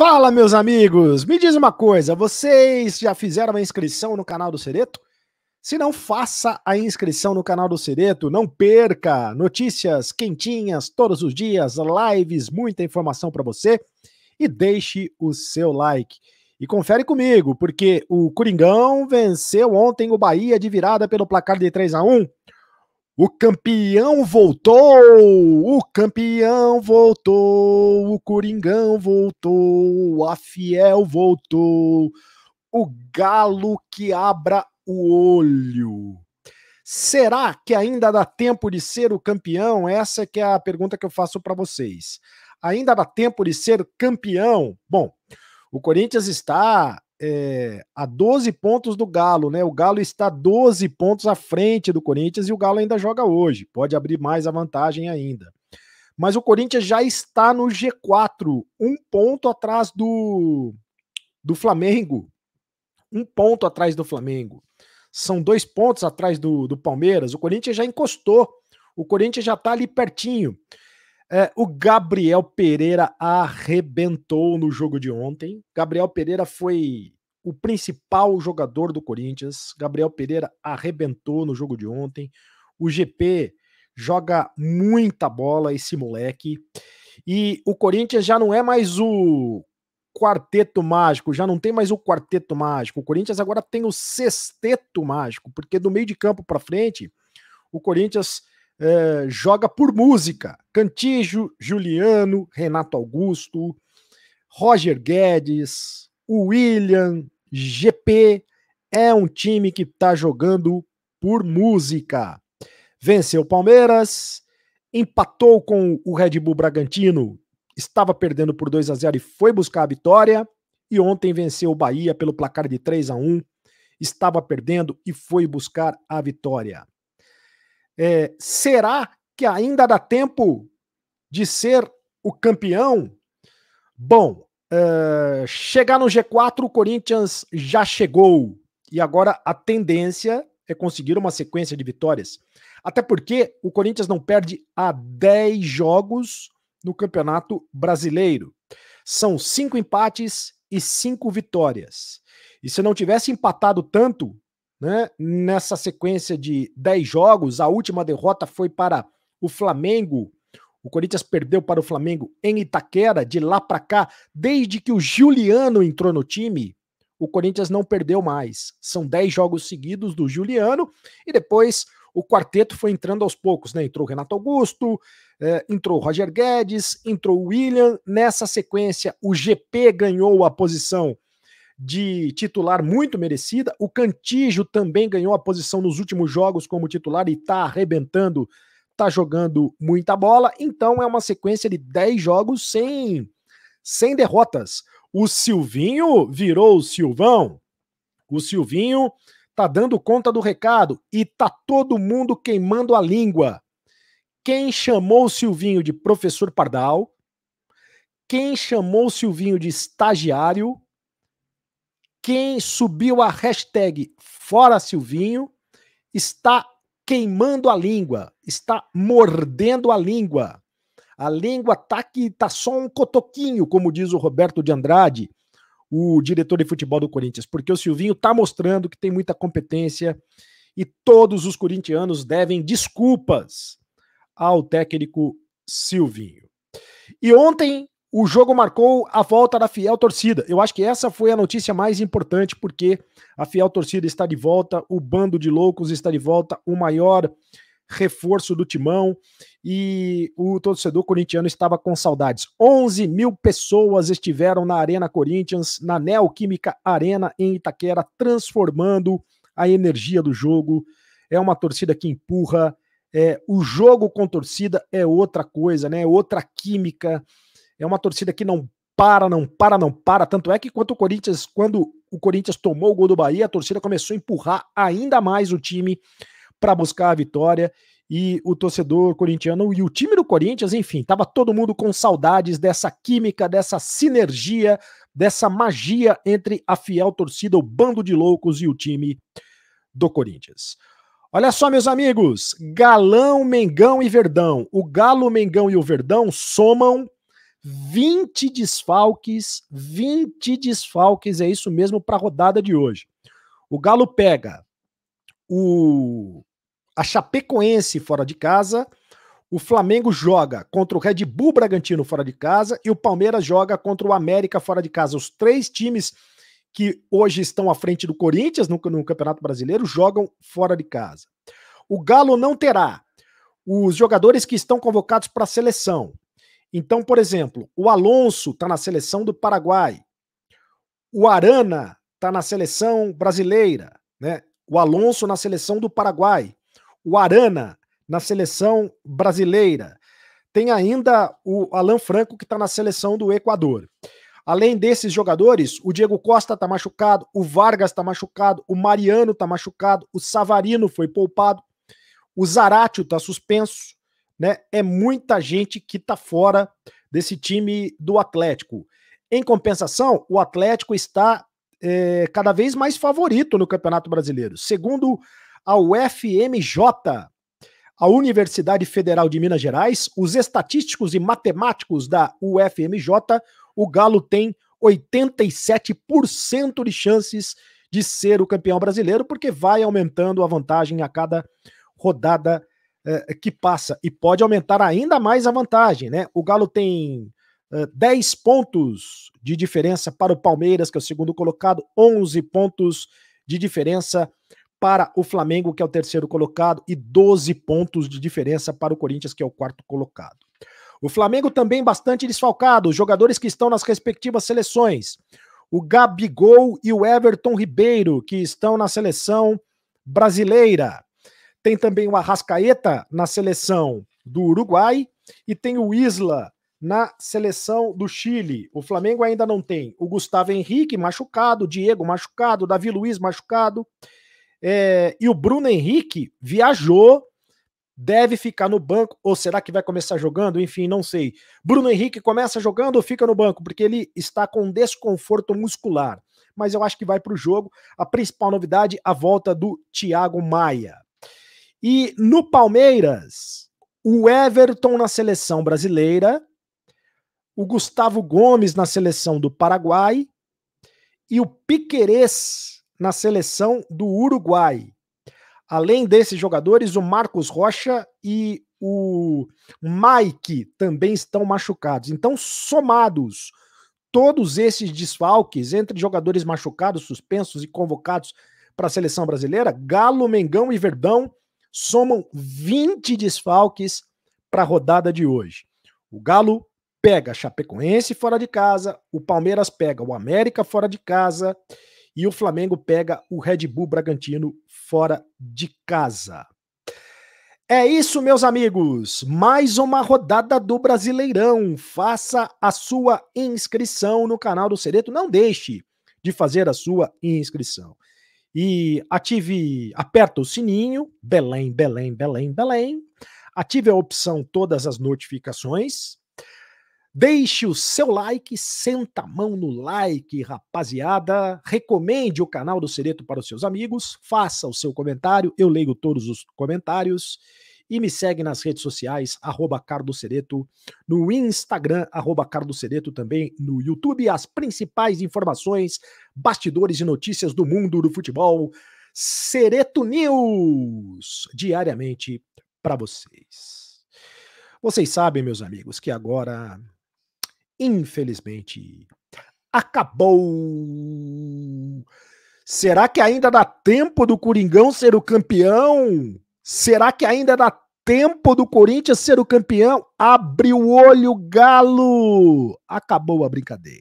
Fala, meus amigos! Me diz uma coisa, vocês já fizeram a inscrição no canal do Cereto? Se não, faça a inscrição no canal do Cereto, não perca notícias quentinhas todos os dias, lives, muita informação para você e deixe o seu like. E confere comigo, porque o Coringão venceu ontem o Bahia de virada pelo placar de 3-1. O campeão voltou! O campeão voltou! O Coringão voltou! A Fiel voltou! O Galo que abra o olho! Será que ainda dá tempo de ser o campeão? Essa que é a pergunta que eu faço para vocês. Ainda dá tempo de ser campeão? Bom, o Corinthians está a 12 pontos do Galo, né? O Galo está 12 pontos à frente do Corinthians e o Galo ainda joga hoje. Pode abrir mais a vantagem ainda. Mas o Corinthians já está no G4, um ponto atrás do Flamengo. Um ponto atrás do Flamengo. São 2 pontos atrás do Palmeiras. O Corinthians já encostou. O Corinthians já está ali pertinho. O Gabriel Pereira arrebentou no jogo de ontem. Gabriel Pereira foi o principal jogador do Corinthians. Gabriel Pereira arrebentou no jogo de ontem. O GP joga muita bola, esse moleque. E o Corinthians já não é mais o quarteto mágico, já não tem mais o quarteto mágico. O Corinthians agora tem o sexteto mágico, porque do meio de campo para frente, o Corinthians joga por música. Cantígio, Juliano, Renato Augusto, Roger Guedes, o William, GP. É um time que está jogando por música. Venceu o Palmeiras, empatou com o Red Bull Bragantino, estava perdendo por 2-0 e foi buscar a vitória. E ontem venceu o Bahia pelo placar de 3-1, estava perdendo e foi buscar a vitória. Será que ainda dá tempo de ser o campeão? Bom, chegar no G4, o Corinthians já chegou. E agora a tendência é conseguir uma sequência de vitórias. Até porque o Corinthians não perde há 10 jogos no Campeonato Brasileiro. São 5 empates e 5 vitórias. E se não tivesse empatado tanto, né, nessa sequência de 10 jogos, a última derrota foi para o Flamengo. O Corinthians perdeu para o Flamengo em Itaquera. De lá para cá, desde que o Juliano entrou no time, o Corinthians não perdeu mais. São 10 jogos seguidos do Juliano e depois o quarteto foi entrando aos poucos, né? Entrou o Renato Augusto, entrou o Roger Guedes, entrou o William. Nessa sequência, o GP ganhou a posição de titular muito merecida. O Cantígio também ganhou a posição nos últimos jogos como titular e tá arrebentando, tá jogando muita bola. Então é uma sequência de 10 jogos sem derrotas. O Silvinho virou o Silvão. O Silvinho tá dando conta do recado e tá todo mundo queimando a língua. Quem chamou o Silvinho de professor Pardal, quem chamou o Silvinho de estagiário, quem subiu a hashtag Fora Silvinho, está queimando a língua, está mordendo a língua. A língua tá que tá só um cotoquinho, como diz o Roberto de Andrade, o diretor de futebol do Corinthians, porque o Silvinho tá mostrando que tem muita competência e todos os corintianos devem desculpas ao técnico Silvinho. E ontem o jogo marcou a volta da fiel torcida. Eu acho que essa foi a notícia mais importante, porque a fiel torcida está de volta, o bando de loucos está de volta, o maior reforço do timão, e o torcedor corintiano estava com saudades. 11 mil pessoas estiveram na Arena Corinthians, na Neoquímica Arena em Itaquera, transformando a energia do jogo. É uma torcida que empurra, o jogo com torcida é outra coisa, né? Outra química. É uma torcida que não para, não para, não para. Tanto é que quando o Corinthians tomou o gol do Bahia, a torcida começou a empurrar ainda mais o time para buscar a vitória. E o torcedor corintiano e o time do Corinthians, enfim, estava todo mundo com saudades dessa química, dessa sinergia, dessa magia entre a fiel torcida, o bando de loucos e o time do Corinthians. Olha só, meus amigos, Galão, Mengão e Verdão. O Galo, Mengão e o Verdão somam 20 desfalques, é isso mesmo para a rodada de hoje. O Galo pega a Chapecoense fora de casa, o Flamengo joga contra o Red Bull Bragantino fora de casa e o Palmeiras joga contra o América fora de casa. Os 3 times que hoje estão à frente do Corinthians no Campeonato Brasileiro jogam fora de casa. O Galo não terá os jogadores que estão convocados para a seleção. Então, por exemplo, o Alonso está na seleção do Paraguai, o Arana está na seleção brasileira, né? O Alonso na seleção do Paraguai, o Arana na seleção brasileira. Tem ainda o Alan Franco que está na seleção do Equador. Além desses jogadores, o Diego Costa está machucado, o Vargas está machucado, o Mariano está machucado, o Savarino foi poupado, o Zaratio está suspenso, né? É muita gente que está fora desse time do Atlético. Em compensação, o Atlético está cada vez mais favorito no Campeonato Brasileiro. Segundo a UFMJ, a Universidade Federal de Minas Gerais, os estatísticos e matemáticos da UFMJ, o Galo tem 87% de chances de ser o campeão brasileiro, porque vai aumentando a vantagem a cada rodada que passa. E pode aumentar ainda mais a vantagem, né? O Galo tem 10 pontos de diferença para o Palmeiras, que é o segundo colocado, 11 pontos de diferença para o Flamengo, que é o terceiro colocado, e 12 pontos de diferença para o Corinthians, que é o quarto colocado. O Flamengo também bastante desfalcado, os jogadores que estão nas respectivas seleções. O Gabigol e o Everton Ribeiro, que estão na seleção brasileira. Tem também o Arrascaeta na seleção do Uruguai e tem o Isla na seleção do Chile. O Flamengo ainda não tem o Gustavo Henrique machucado, o Diego machucado, o Davi Luiz machucado, e o Bruno Henrique viajou, deve ficar no banco, ou será que vai começar jogando? Enfim, não sei. Bruno Henrique começa jogando ou fica no banco? Porque ele está com desconforto muscular. Mas eu acho que vai para o jogo. A principal novidade, a volta do Thiago Maia. E no Palmeiras, o Everton na seleção brasileira, o Gustavo Gomes na seleção do Paraguai e o Piquerez na seleção do Uruguai. Além desses jogadores, o Marcos Rocha e o Mike também estão machucados. Então, somados todos esses desfalques entre jogadores machucados, suspensos e convocados para a seleção brasileira, Galo, Mengão e Verdão somam 20 desfalques para a rodada de hoje. O Galo pega a Chapecoense fora de casa, o Palmeiras pega o América fora de casa e o Flamengo pega o Red Bull Bragantino fora de casa. É isso, meus amigos. Mais uma rodada do Brasileirão. Faça a sua inscrição no canal do Cereto. Não deixe de fazer a sua inscrição. E aperta o sininho, Belém, Belém, Belém, Belém. Ative a opção todas as notificações. Deixe o seu like, senta a mão no like, rapaziada. Recomende o canal do Cereto para os seus amigos. Faça o seu comentário, eu leio todos os comentários. E me segue nas redes sociais, @CarlosCereto, no Instagram, @CarlosCereto, também no YouTube. As principais informações, bastidores e notícias do mundo do futebol. Cereto News, diariamente para vocês. Vocês sabem, meus amigos, que agora, infelizmente, acabou. Será que ainda dá tempo do Coringão ser o campeão? Será que ainda dá tempo do Corinthians ser o campeão? Abre o olho, Galo! Acabou a brincadeira.